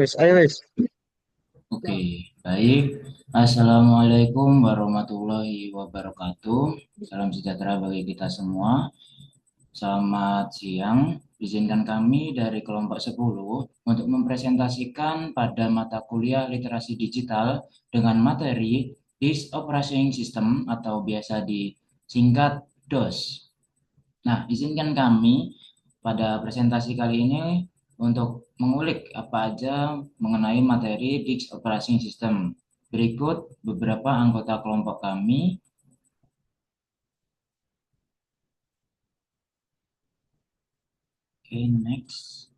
Wis, ayo wis. Oke, baik. Assalamualaikum warahmatullahi wabarakatuh. Salam sejahtera bagi kita semua. Selamat siang. Izinkan kami dari kelompok 10 untuk mempresentasikan pada mata kuliah literasi digital dengan materi Disk Operating System atau biasa disingkat DOS. Nah, izinkan kami pada presentasi kali ini untuk mengulik apa aja mengenai materi Disk Operating System. Berikut beberapa anggota kelompok kami. Oke, next.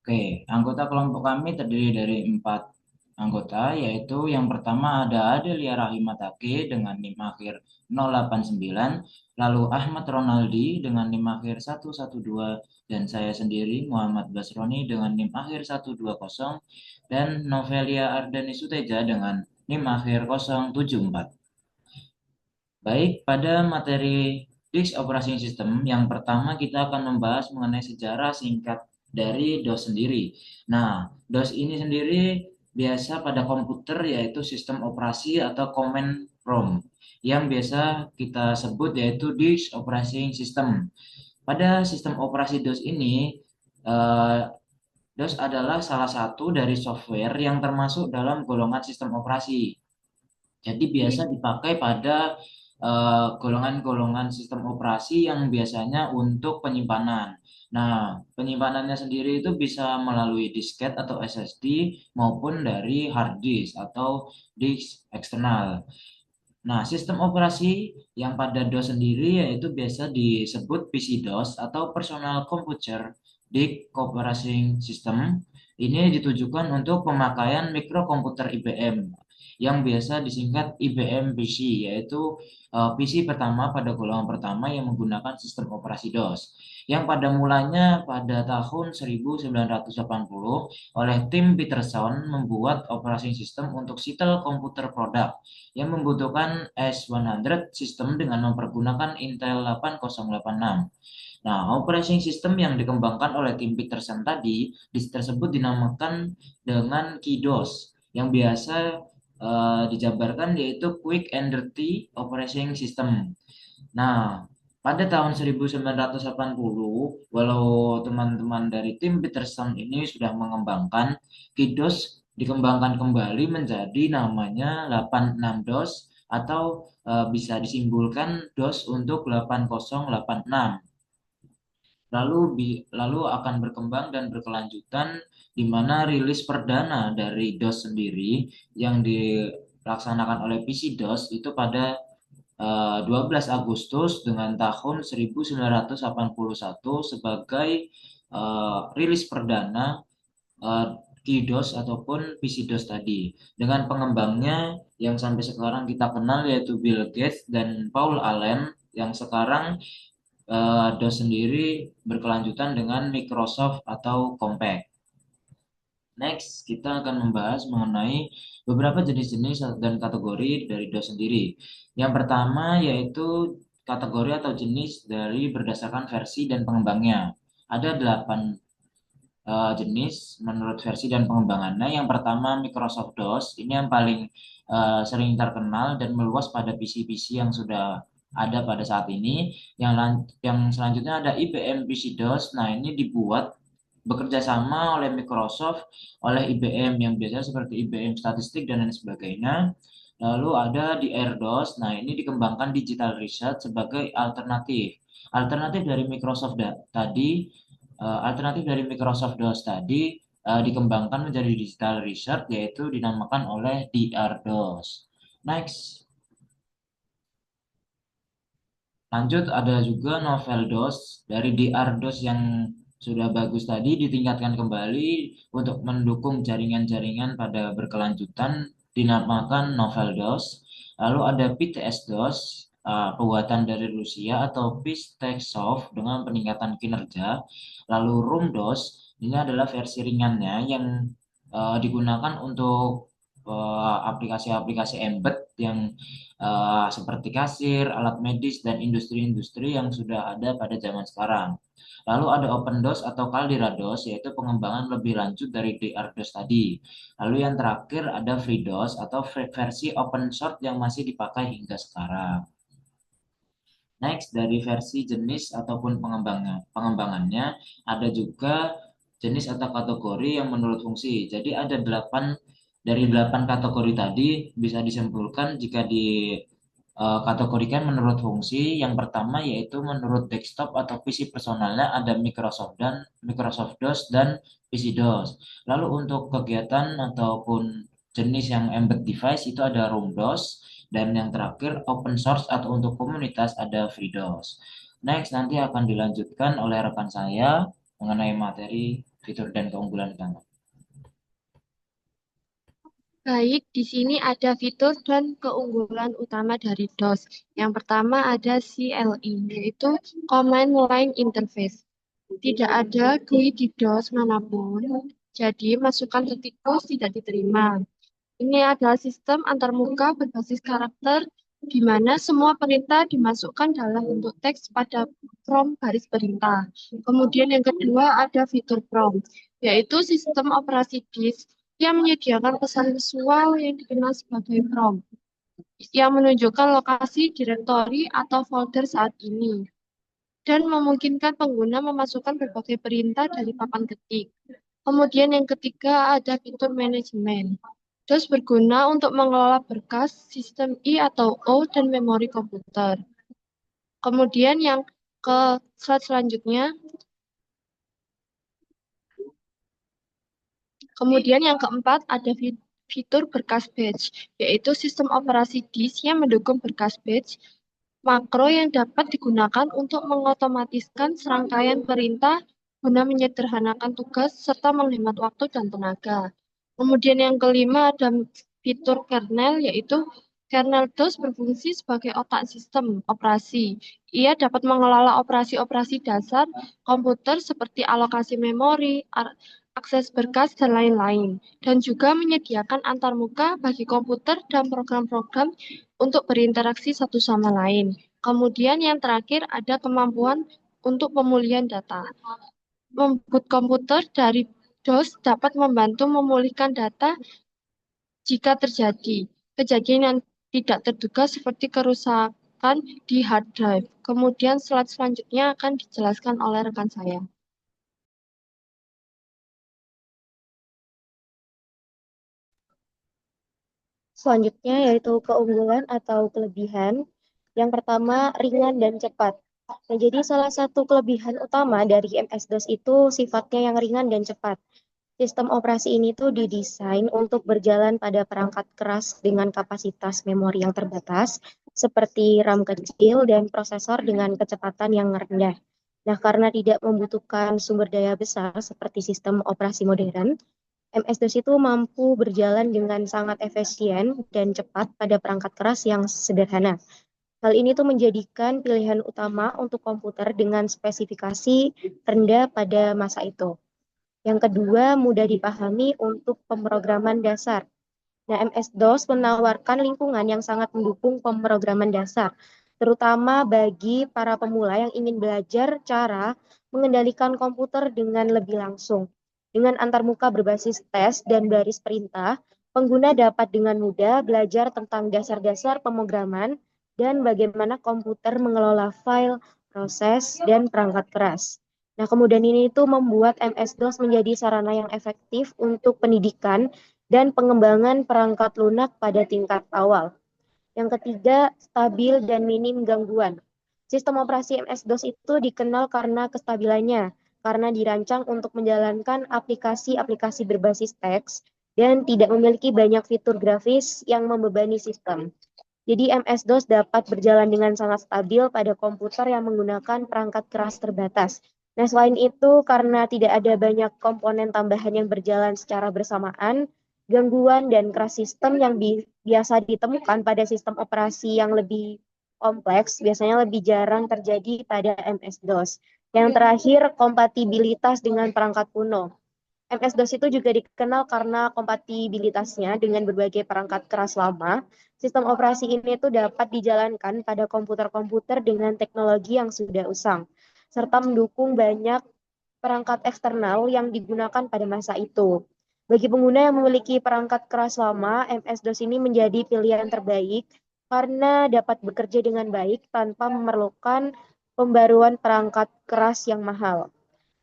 Oke, anggota kelompok kami terdiri dari 4 anggota, yaitu yang pertama ada Adelia Rahimatake dengan NIM akhir 089, lalu Ahmad Ronaldi dengan NIM akhir 112, dan saya sendiri Muhammad Basroni dengan NIM akhir 120, dan Novelia Ardani Suteja dengan NIM akhir 074. Baik, pada materi Disk Operating System, yang pertama kita akan membahas mengenai sejarah singkat dari DOS sendiri. Nah, DOS ini sendiri biasa pada komputer yaitu sistem operasi atau command prompt yang biasa kita sebut yaitu Disk Operating System. Pada sistem operasi DOS ini, eh, DOS adalah salah satu dari software yang termasuk dalam golongan sistem operasi. Jadi biasa dipakai pada golongan-golongan sistem operasi yang biasanya untuk penyimpanan. Nah, penyimpanannya sendiri itu bisa melalui disket atau SSD maupun dari hard disk atau disk eksternal. Nah, sistem operasi yang pada DOS sendiri yaitu biasa disebut PC-DOS atau Personal Computer Disk Operating System. Ini ditujukan untuk pemakaian mikrokomputer IBM yang biasa disingkat IBM PC, yaitu PC pertama pada golongan pertama yang menggunakan sistem operasi DOS. Yang pada mulanya pada tahun 1980 oleh tim Peterson membuat operating system untuk Seattle Computer Product yang membutuhkan S100 sistem dengan mempergunakan Intel 8086. Nah, operating system yang dikembangkan oleh tim Peterson tadi tersebut dinamakan dengan KIDOS yang biasa dijabarkan yaitu Quick and Dirty Operating System. Nah, pada tahun 1980, walau teman-teman dari tim Peterson ini sudah mengembangkan, KIDOS dikembangkan kembali menjadi namanya 86 DOS atau bisa disimpulkan DOS untuk 8086. Lalu akan berkembang dan berkelanjutan di mana rilis perdana dari DOS sendiri yang dilaksanakan oleh PC DOS itu pada 12 Agustus dengan tahun 1981 sebagai rilis perdana eh, DDoS ataupun PC-DOS tadi. Dengan pengembangnya yang sampai sekarang kita kenal yaitu Bill Gates dan Paul Allen yang sekarang DOS sendiri berkelanjutan dengan Microsoft atau Compaq. Next, kita akan membahas mengenai beberapa jenis-jenis dan kategori dari DOS sendiri. Yang pertama yaitu kategori atau jenis dari berdasarkan versi dan pengembangnya. Ada 8 jenis menurut versi dan pengembangannya. Yang pertama Microsoft DOS, ini yang paling sering terkenal dan meluas pada PC-PC yang sudah ada pada saat ini. Yang selanjutnya ada IBM PC DOS. Nah, ini dibuat bekerja sama oleh Microsoft, oleh IBM yang biasanya seperti IBM Statistik dan lain sebagainya. Lalu ada di AirDOS. Nah, ini dikembangkan Digital Research sebagai alternatif. Alternatif dari Microsoft tadi, alternatif dari Microsoft DOS tadi dikembangkan menjadi Digital Research yaitu dinamakan oleh DRDOS. Next, lanjut ada juga novel DOS dari DRDOS yang sudah bagus tadi ditingkatkan kembali untuk mendukung jaringan-jaringan pada berkelanjutan dinamakan novel DOS. Lalu ada PTS DOS buatan dari Rusia atau Peace Tech Soft dengan peningkatan kinerja. Lalu Room DOS ini adalah versi ringannya yang digunakan untuk aplikasi-aplikasi embed yang seperti kasir, alat medis, dan industri-industri yang sudah ada pada zaman sekarang. Lalu ada OpenDOS atau Caldera DOS, yaitu pengembangan lebih lanjut dari DRDOS tadi. Lalu yang terakhir ada FreeDOS atau versi open source yang masih dipakai hingga sekarang. Next, dari versi jenis ataupun pengembangannya, ada juga jenis atau kategori yang menurut fungsi. Jadi ada 8 kategori tadi bisa disimpulkan jika dikategorikan menurut fungsi. Yang pertama yaitu menurut desktop atau PC personalnya ada Microsoft DOS dan PC DOS. Lalu untuk kegiatan ataupun jenis yang embed device itu ada Room DOS, dan yang terakhir open source atau untuk komunitas ada FreeDOS. Next, nanti akan dilanjutkan oleh rekan saya mengenai materi fitur dan keunggulan utama. Baik, di sini ada fitur dan keunggulan utama dari DOS. Yang pertama ada CLI, yaitu Command Line Interface. Tidak ada GUI di DOS manapun, jadi masukan ke tikus tidak diterima. Ini adalah sistem antarmuka berbasis karakter, di mana semua perintah dimasukkan dalam bentuk teks pada prompt baris perintah. Kemudian yang kedua ada fitur prompt, yaitu sistem operasi disk yang menyediakan pesan visual yang dikenal sebagai prompt, yang menunjukkan lokasi direktori atau folder saat ini, dan memungkinkan pengguna memasukkan berbagai perintah dari papan ketik. Kemudian yang ketiga ada fitur manajemen. DOS berguna untuk mengelola berkas, sistem I atau O, dan memori komputer. Kemudian yang ke slide selanjutnya, kemudian yang keempat ada fitur berkas batch, yaitu sistem operasi disk yang mendukung berkas batch, makro yang dapat digunakan untuk mengotomatiskan serangkaian perintah guna menyederhanakan tugas serta menghemat waktu dan tenaga. Kemudian yang kelima ada fitur kernel, yaitu kernel DOS berfungsi sebagai otak sistem operasi. Ia dapat mengelola operasi-operasi dasar komputer seperti alokasi memori, akses berkas, dan lain-lain. Dan juga menyediakan antarmuka bagi komputer dan program-program untuk berinteraksi satu sama lain. Kemudian yang terakhir ada kemampuan untuk pemulihan data. Memboot komputer dari DOS dapat membantu memulihkan data jika terjadi kejadian yang tidak terduga seperti kerusakan di hard drive. Kemudian slide selanjutnya akan dijelaskan oleh rekan saya. Selanjutnya yaitu keunggulan atau kelebihan. Yang pertama, ringan dan cepat. Nah, jadi salah satu kelebihan utama dari MS-DOS itu sifatnya yang ringan dan cepat. Sistem operasi ini tuh didesain untuk berjalan pada perangkat keras dengan kapasitas memori yang terbatas, seperti RAM kecil dan prosesor dengan kecepatan yang rendah. Nah, karena tidak membutuhkan sumber daya besar seperti sistem operasi modern, MS-DOS itu mampu berjalan dengan sangat efisien dan cepat pada perangkat keras yang sederhana. Hal ini tuh menjadikan pilihan utama untuk komputer dengan spesifikasi rendah pada masa itu. Yang kedua, mudah dipahami untuk pemrograman dasar. Nah, MS-DOS menawarkan lingkungan yang sangat mendukung pemrograman dasar, terutama bagi para pemula yang ingin belajar cara mengendalikan komputer dengan lebih langsung. Dengan antarmuka berbasis tes dan baris perintah, pengguna dapat dengan mudah belajar tentang dasar-dasar pemrograman dan bagaimana komputer mengelola file, proses, dan perangkat keras. Nah, kemudian ini itu membuat MS-DOS menjadi sarana yang efektif untuk pendidikan dan pengembangan perangkat lunak pada tingkat awal. Yang ketiga, stabil dan minim gangguan. Sistem operasi MS-DOS itu dikenal karena kestabilannya, karena dirancang untuk menjalankan aplikasi-aplikasi berbasis teks dan tidak memiliki banyak fitur grafis yang membebani sistem. Jadi MS-DOS dapat berjalan dengan sangat stabil pada komputer yang menggunakan perangkat keras terbatas. Nah, selain itu, karena tidak ada banyak komponen tambahan yang berjalan secara bersamaan, gangguan dan crash sistem yang biasa ditemukan pada sistem operasi yang lebih kompleks biasanya lebih jarang terjadi pada MS-DOS. Yang terakhir, kompatibilitas dengan perangkat kuno. MS-DOS itu juga dikenal karena kompatibilitasnya dengan berbagai perangkat keras lama. Sistem operasi ini tuh dapat dijalankan pada komputer-komputer dengan teknologi yang sudah usang, serta mendukung banyak perangkat eksternal yang digunakan pada masa itu. Bagi pengguna yang memiliki perangkat keras lama, MS-DOS ini menjadi pilihan terbaik karena dapat bekerja dengan baik tanpa memerlukan pembaruan perangkat keras yang mahal.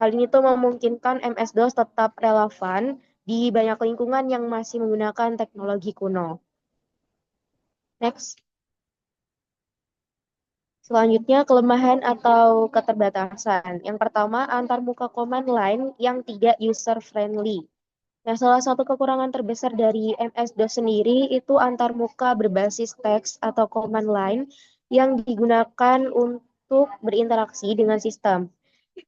Hal ini tuh memungkinkan MS-DOS tetap relevan di banyak lingkungan yang masih menggunakan teknologi kuno. Next. Selanjutnya, kelemahan atau keterbatasan. Yang pertama, antarmuka command line yang tidak user-friendly. Nah, salah satu kekurangan terbesar dari MS-DOS sendiri itu antarmuka berbasis teks atau command line yang digunakan untuk berinteraksi dengan sistem.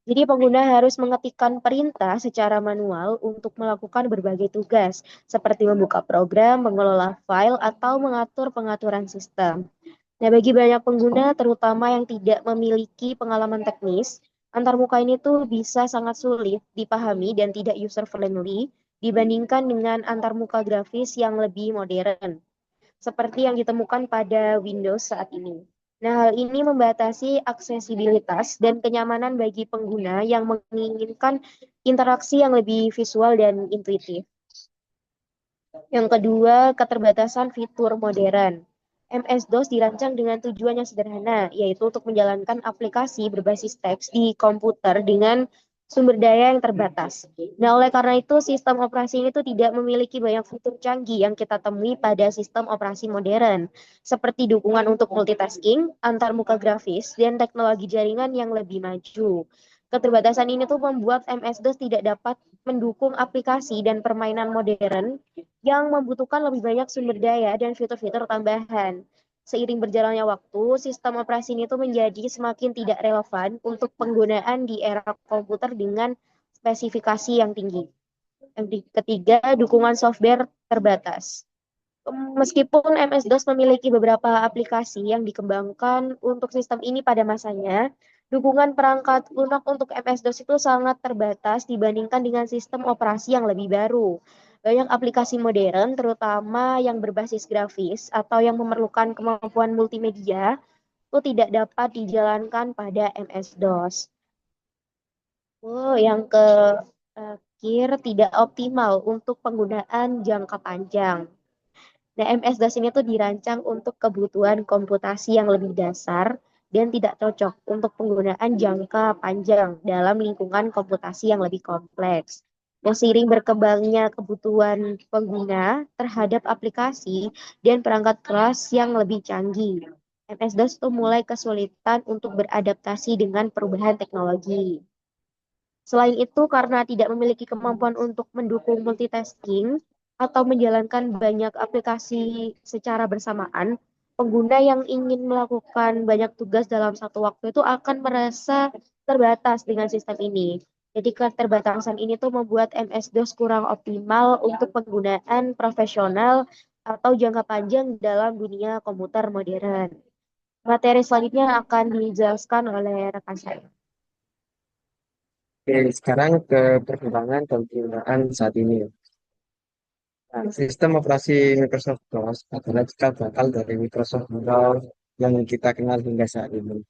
Jadi pengguna harus mengetikkan perintah secara manual untuk melakukan berbagai tugas, seperti membuka program, mengelola file, atau mengatur pengaturan sistem. Nah, bagi banyak pengguna, terutama yang tidak memiliki pengalaman teknis, antarmuka ini tuh bisa sangat sulit dipahami dan tidak user-friendly dibandingkan dengan antarmuka grafis yang lebih modern seperti yang ditemukan pada Windows saat ini. Nah, hal ini membatasi aksesibilitas dan kenyamanan bagi pengguna yang menginginkan interaksi yang lebih visual dan intuitif. Yang kedua, keterbatasan fitur modern. MS-DOS dirancang dengan tujuan yang sederhana, yaitu untuk menjalankan aplikasi berbasis teks di komputer dengan sumber daya yang terbatas. Nah, oleh karena itu, sistem operasi ini tuh tidak memiliki banyak fitur canggih yang kita temui pada sistem operasi modern, seperti dukungan untuk multitasking, antarmuka grafis, dan teknologi jaringan yang lebih maju. Keterbatasan ini tuh membuat MS-DOS tidak dapat mendukung aplikasi dan permainan modern yang membutuhkan lebih banyak sumber daya dan fitur-fitur tambahan. Seiring berjalannya waktu, sistem operasi ini tuh menjadi semakin tidak relevan untuk penggunaan di era komputer dengan spesifikasi yang tinggi. Yang ketiga, dukungan software terbatas. Meskipun MS-DOS memiliki beberapa aplikasi yang dikembangkan untuk sistem ini pada masanya, dukungan perangkat lunak untuk MS-DOS itu sangat terbatas dibandingkan dengan sistem operasi yang lebih baru. Banyak aplikasi modern, terutama yang berbasis grafis atau yang memerlukan kemampuan multimedia, itu tidak dapat dijalankan pada MS-DOS. Oh, yang terakhir, tidak optimal untuk penggunaan jangka panjang. Nah, MS-DOS ini tuh dirancang untuk kebutuhan komputasi yang lebih dasar dan tidak cocok untuk penggunaan jangka panjang dalam lingkungan komputasi yang lebih kompleks. Dan seiring berkembangnya kebutuhan pengguna terhadap aplikasi dan perangkat keras yang lebih canggih, MS-DOS tuh mulai kesulitan untuk beradaptasi dengan perubahan teknologi. Selain itu, karena tidak memiliki kemampuan untuk mendukung multitasking atau menjalankan banyak aplikasi secara bersamaan, pengguna yang ingin melakukan banyak tugas dalam satu waktu itu akan merasa terbatas dengan sistem ini. Jadi keterbatasan ini tuh membuat MS-DOS kurang optimal untuk penggunaan profesional atau jangka panjang dalam dunia komputer modern. Materi selanjutnya akan dijelaskan oleh rekan saya. Oke, sekarang ke perkembangan dan penggunaan saat ini. Nah, sistem operasi Microsoft DOS adalah cikal bakal dari Microsoft Windows yang kita kenal hingga saat ini.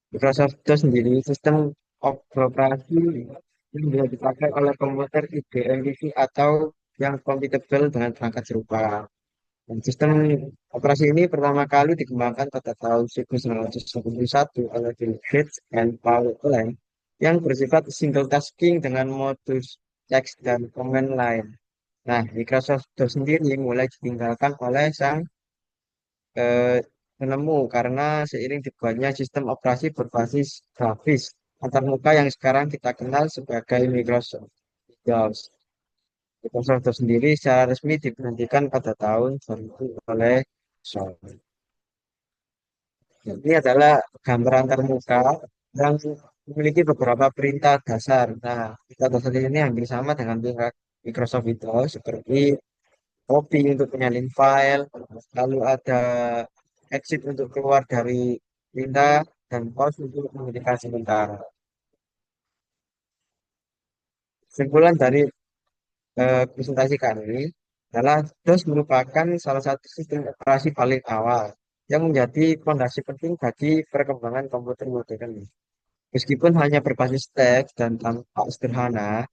Microsoft DOS sendiri sistem operasi yang bisa dipakai oleh komputer IBM PC atau yang compatible dengan perangkat serupa. Dan sistem operasi ini pertama kali dikembangkan pada tahun 1981 oleh Bill Gates dan Paul Allen yang bersifat single tasking dengan modus text dan command line. Nah, Microsoft DOS sendiri mulai ditinggalkan oleh sang eh, penemu karena seiring dibuatnya sistem operasi berbasis grafis antarmuka yang sekarang kita kenal sebagai Microsoft Windows. Microsoft DOS sendiri secara resmi diberhentikan pada tahun 2000 oleh Sony. Ini adalah gambar antarmuka yang memiliki beberapa perintah dasar. Nah, perintah dasar ini hampir sama dengan Microsoft Windows seperti copy untuk menyalin file, lalu ada exit untuk keluar dari perintah, dan pause untuk menghentikan sementara. Kesimpulan dari presentasi kami adalah DOS merupakan salah satu sistem operasi paling awal yang menjadi fondasi penting bagi perkembangan komputer modern. Meskipun hanya berbasis teks dan tampak sederhana,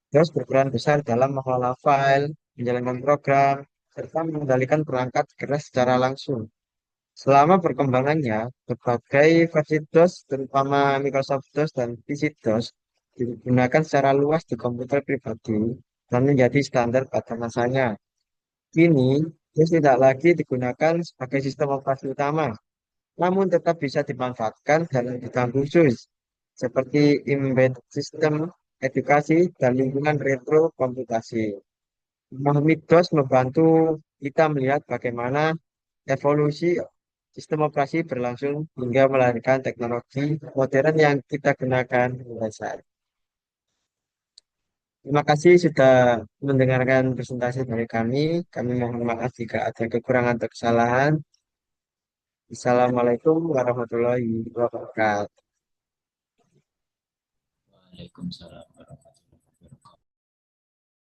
DOS berperan besar dalam mengelola file, menjalankan program, serta mengendalikan perangkat keras secara langsung. Selama perkembangannya, berbagai versi DOS, terutama Microsoft DOS dan PC DOS, digunakan secara luas di komputer pribadi dan menjadi standar pada masanya. Kini, DOS tidak lagi digunakan sebagai sistem operasi utama, namun tetap bisa dimanfaatkan dalam bidang khusus, seperti embedded system, edukasi, dan lingkungan retro komputasi. Memahami DOS membantu kita melihat bagaimana evolusi sistem operasi berlangsung hingga melahirkan teknologi modern yang kita gunakan mulai saat. Terima kasih sudah mendengarkan presentasi dari kami. Kami mohon maaf jika ada kekurangan atau kesalahan. Assalamualaikum warahmatullahi wabarakatuh. Waalaikumsalam.